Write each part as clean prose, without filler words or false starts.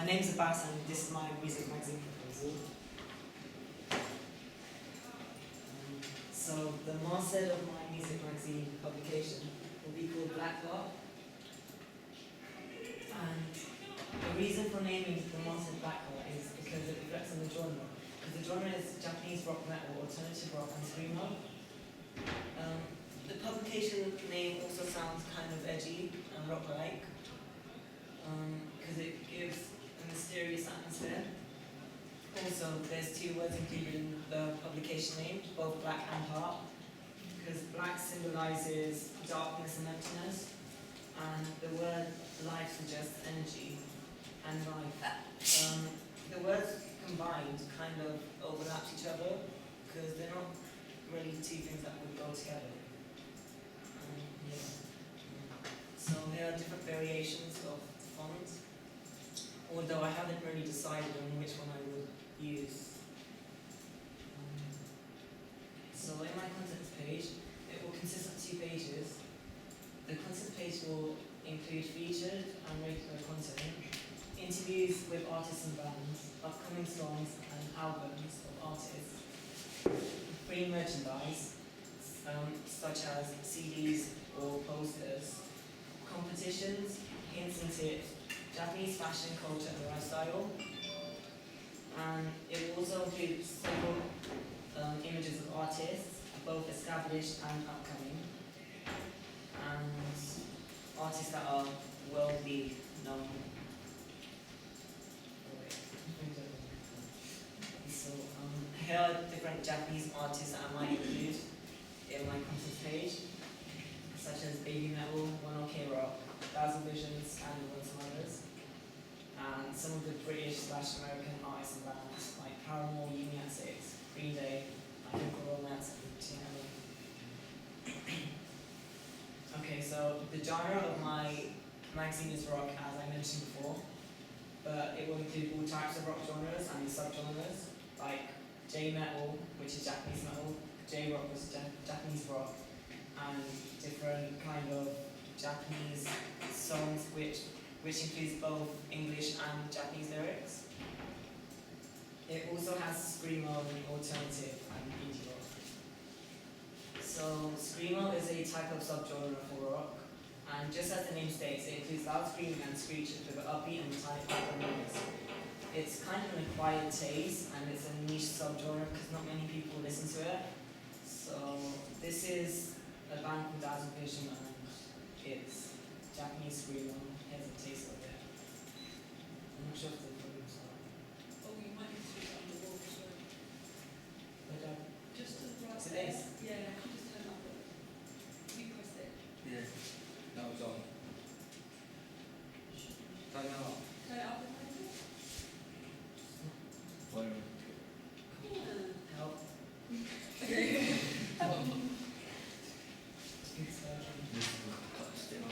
My name's Abbas and this is my music magazine proposal. So the masthead of my music magazine publication will be called Black Heart. And the reason for naming the masthead Black Heart is because it reflects on the genre. Because the genre is Japanese rock metal, alternative rock and screamo. The publication name also sounds kind of edgy and rock-like. Because it gives a mysterious atmosphere. Also, there's two words included in the publication name, both black and heart, because black symbolizes darkness and emptiness, and the word life suggests energy and life. The words combined kind of overlap each other, because they're not really two things that would go together. So there are different variations of font, although I haven't really decided on which one I would use. So in my contents page, it will consist of 2 pages. The contents page will include featured and regular content, interviews with artists and bands, upcoming songs and albums of artists, free merchandise, such as CDs or posters, competitions, hints and tips, Japanese fashion, culture and lifestyle, and it will also include several images of artists, both established and upcoming, and artists that are worldly known. So here are different Japanese artists that I might include in my content page, such as Baby Metal, One OK Rock, Dazzle Visions, and some others. And some of the British/American artists and bands like Paramore, Union 6, Green Day, My Chemical Romance, and TNL. Okay, so the genre of my magazine is rock, as I mentioned before, but it will include all types of rock genres and subgenres, like J-metal, which is Japanese metal, J-rock, which is Japanese rock, and different kind of Japanese songs which includes both English and Japanese lyrics. It also has screamo, alternative, and indie rock. So screamo is a type of subgenre for rock, and just as the name states, it includes loud screaming and screeches with an upbeat and metallic background noise. It's kind of an acquired taste, and it's a niche subgenre because not many people listen to it. So this is a band called Dazzle Vision, and it's Japanese screamo. Here's a taste of it. I'm not sure if the volume's on. Oh, you might need to switch it on the wall as well. But Just to the right. is it this? Yeah, I can just turn up it. You press it. Yeah, that was on. Turn it up. Turn it up a little bit. Volume. Help. Okay. It's Cut still on.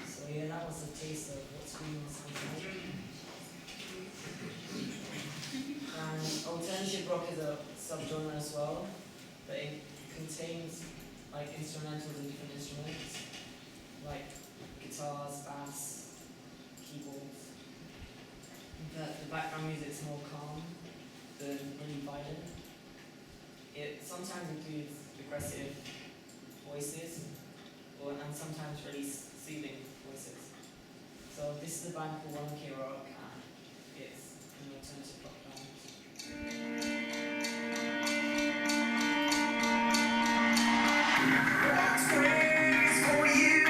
So yeah, that was a taste of what screamo sounds like. And alternative rock is a subgenre as well, but it contains like instrumentals and different instruments, like guitars, bass, keyboards. But the background music is more calm than really violent. It sometimes includes aggressive voices, and sometimes really soothing voices. So this is a band called One OK Rock, and it's an alternative rock band. What's praise for you?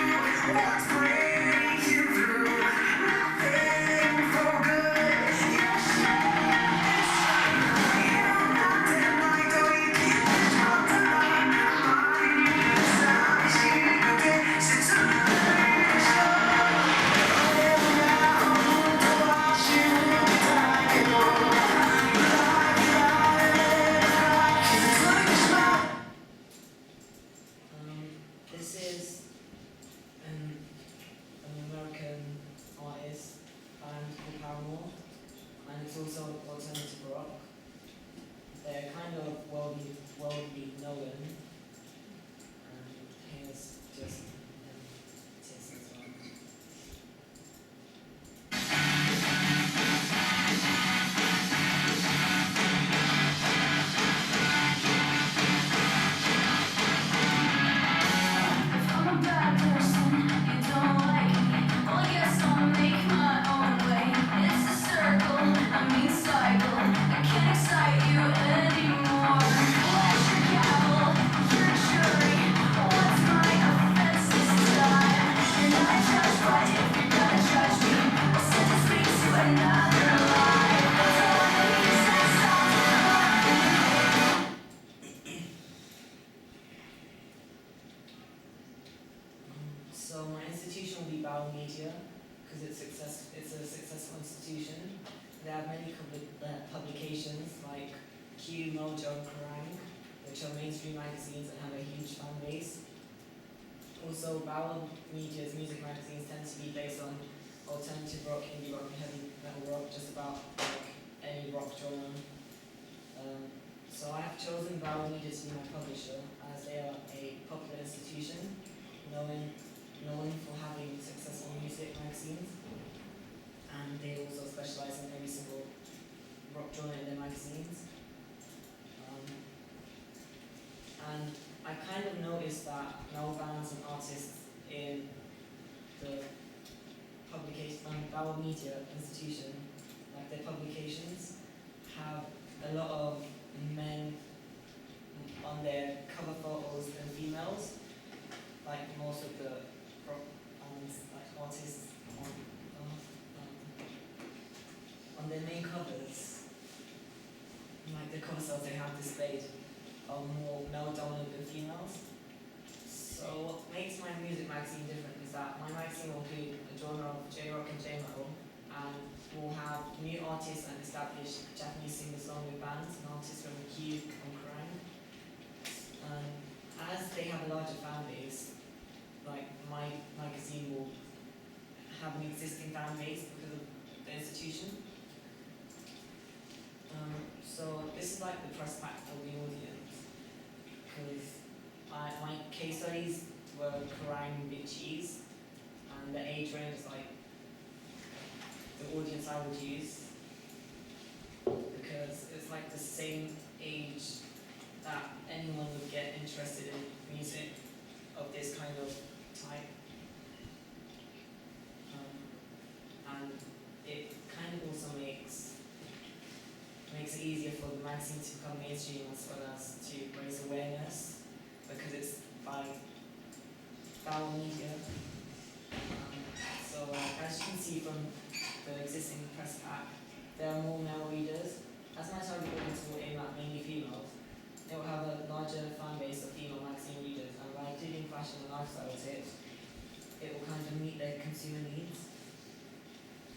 What's bring you through? Nothing for good. You're shining. You're not dead, don't you keep it up to line. I'm inside you. Since I'm it's a successful institution. They have many publications like Q, Mojo, and Kerrang, which are mainstream magazines and have a huge fan base. Also, Bauer Media's music magazines tend to be based on alternative rock, indie rock, and heavy metal rock, just about like any rock genre. So I have chosen Bauer Media to be my publisher as they are a popular institution, known for having successful music magazines, and they also specialize in every single rock genre in their magazines. And I kind of noticed that now bands and artists in the publication, Bauer Media institution, like their publications, have a lot of men on their cover photos and females, like most of the rock bands, like artists on their main covers, like the cover styles they have displayed are more male dominant than females. So what makes my music magazine different is that my magazine will include a genre of J-rock and J-metal, and will have new artists and established Japanese singer-songwriter bands and artists from Q and Kerrang. And as they have a larger fan base, like my magazine will have an existing fan base because of the institution. So this is like the press pack for the audience, because my case studies were Kerrang, Big Cheese, and the age range is like the audience I would use, because it's like the same age that anyone would get interested in music of this kind of type. And it kind of also makes it easier for the magazine to become mainstream as well as to raise awareness, because it's by Bauer Media. So as you can see from the existing press pack, there are more male readers. As my target audience will aim at mainly females, it will have a larger fan base of female magazine readers, and by including fashion and lifestyle tips, it will kind of meet their consumer needs.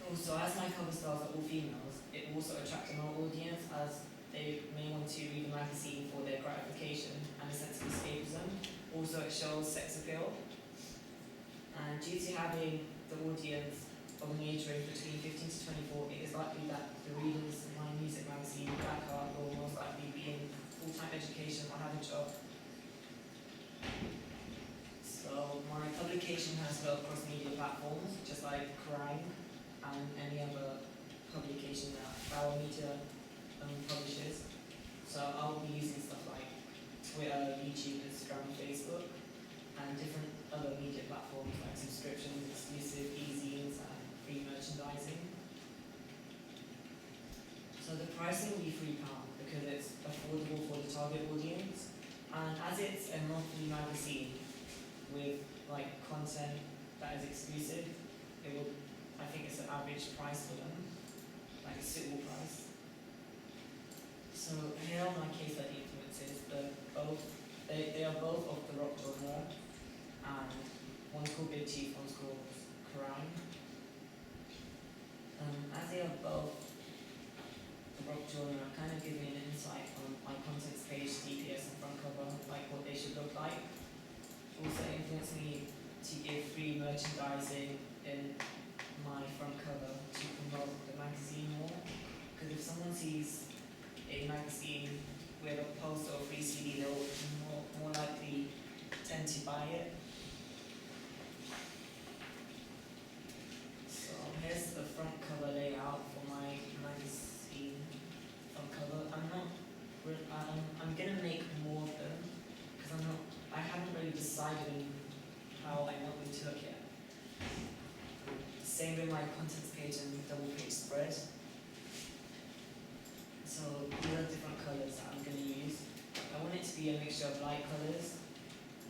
Also, as my cover stars are all females, it will also attract a male audience, as they may want to read the magazine for their gratification and a sense of escapism. Also, it shows sex appeal. And due to having the audience of an age range between 15 to 24, it is likely that the readers of my music magazine, Black Art, will most likely be in full-time education or have a job. So my publication has built cross-media platforms, just like Kerrang and any other publication that Bauer Media publishes. So I'll be using stuff like Twitter, YouTube, Instagram, Facebook, and different other media platforms like subscriptions, exclusive e-zines, and free merchandising. So the pricing will be £3 because it's affordable for the target audience, and as it's a monthly magazine with like content that is exclusive, I think it's an average price for them, like a suitable price. So here are my case study influences. They are both of the rock genre, and one's called Big Chief, one's called Kerrang. As they are both the rock genre, kind of give me an insight on my contents page, DPS, and front cover, like what they should look like. Also influenced me to give free merchandising in my front cover to promote the magazine more. Because if someone sees a magazine with a poster or free CD, they'll more likely tend to buy it. So here's the front cover layout for my magazine front cover. I'm gonna make more of them because I haven't really decided how I want them to look yet. Same with my contents page and double page spread. So these are different colours that I'm going to use. I want it to be a mixture of light colours,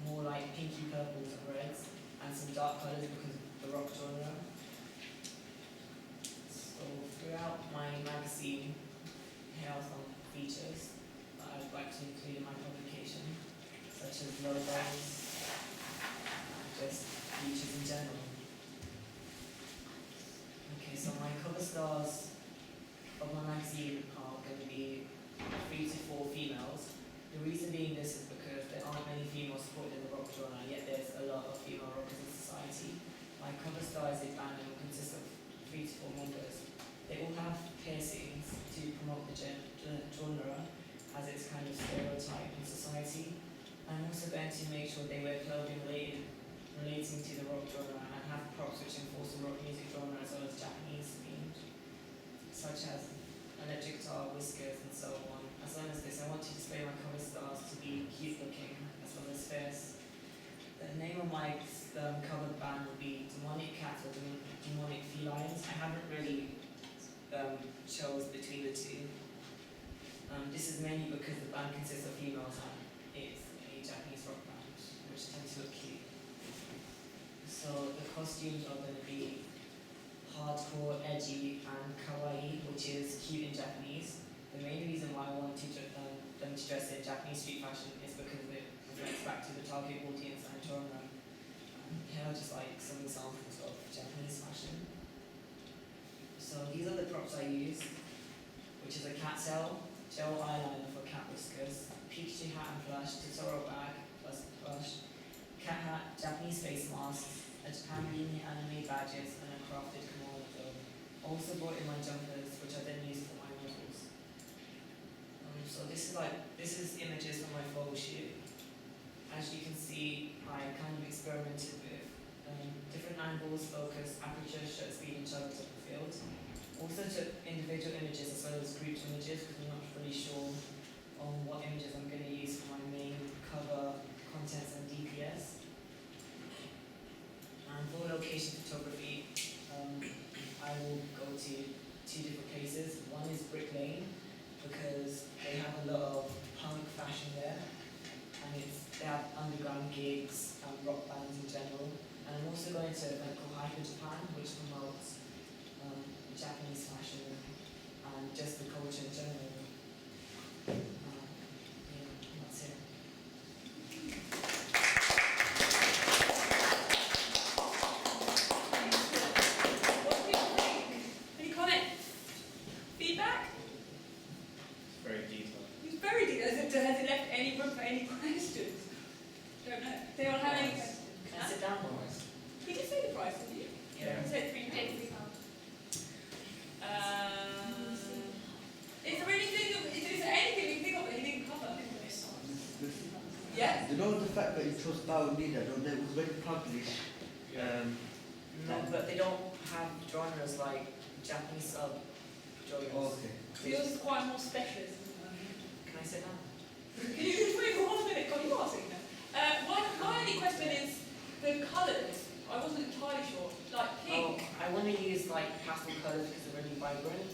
more like pinky purples and reds, and some dark colours because of the rock genre. So throughout my magazine, here are some features that I'd like to include in my publication, such as logos, and just features in general. stars of my magazine are going to be 3 to 4 females. The reason being this is because there aren't many females supported in the rock genre, yet there's a lot of female rockers in society. My cover star is a band that will consist of 3 to 4 members. They all have piercings to promote the genre as it's kind of stereotype in society. I'm also going to make sure they wear clothing relating to the rock genre and have props which enforce the rock music genre as well as Japanese themed, such as electric guitar, whiskers and so on. As well as this, I want to display my cover stars to be cute looking as well as fierce. The name of my cover band will be Demonic Cats or Demonic Felines. I haven't really chose between the two. This is mainly because the band consists of females and it's a Japanese rock band, which tends to look cute. So the costumes are going to be hardcore, edgy, and kawaii, which is cute in Japanese. The main reason why I want them to dress in Japanese street fashion is because it reflects back to the target audience and genre. Here are just like some examples of Japanese fashion. So these are the props I use, which is a cat tail, gel eyeliner for cat whiskers, Pikachu hat and plush, Totoro bag plus plush, cat hat, Japanese face masks, a Japan beanie, anime badges, and a crafted kimono though. Also brought in my jumpers, which I then use for my models. So this is images from my photo shoot. As you can see, I kind of experimented with different angles, focus, aperture, shutter speed, and shutter of the field. Also took individual images as well as grouped images because I'm not really sure on what images I'm going to use for my main cover, contents, and DPS. And for location photography, I will go to 2 different places. One is Brick Lane because they have a lot of punk fashion there, and they have underground gigs and rock bands in general. And I'm also going to an event called Hyper Japan, which promotes Japanese fashion and just the culture in general. Yeah, that's it. What do you think? Any comments? Feedback? Very detailed. It's very deep. Has it left any room for any questions? Don't know. Does anyone have any questions? Can I sit down, boys? Did you say the price, did you? Yeah. You said £3. Is there anything you think of that you didn't cover? Yeah? You know the fact that you chose Baonida, don't they? It was very published. No, but they don't have genres like Japanese genres. Okay. So yours is quite more specialist. Can I sit down? Can you wait for 1 minute? God, you are sitting there. My only question is the colours. I wasn't entirely sure. Like pink. I want to use like pastel colours because they're really vibrant,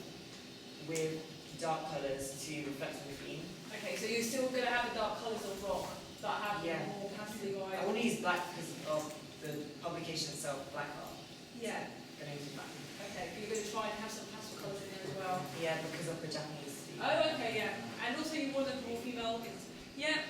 with dark colours to reflect on the theme. Okay, so you're still going to have the dark colours of rock that have Yeah. more pastel I vibe. want to use black because of the publication itself, black art. Yeah. Gonna use black. Okay, but you're going to try and have some pastel colours in there as well. Yeah, because of the Japanese theme. Oh, okay, yeah. And also you want them all female. Yeah.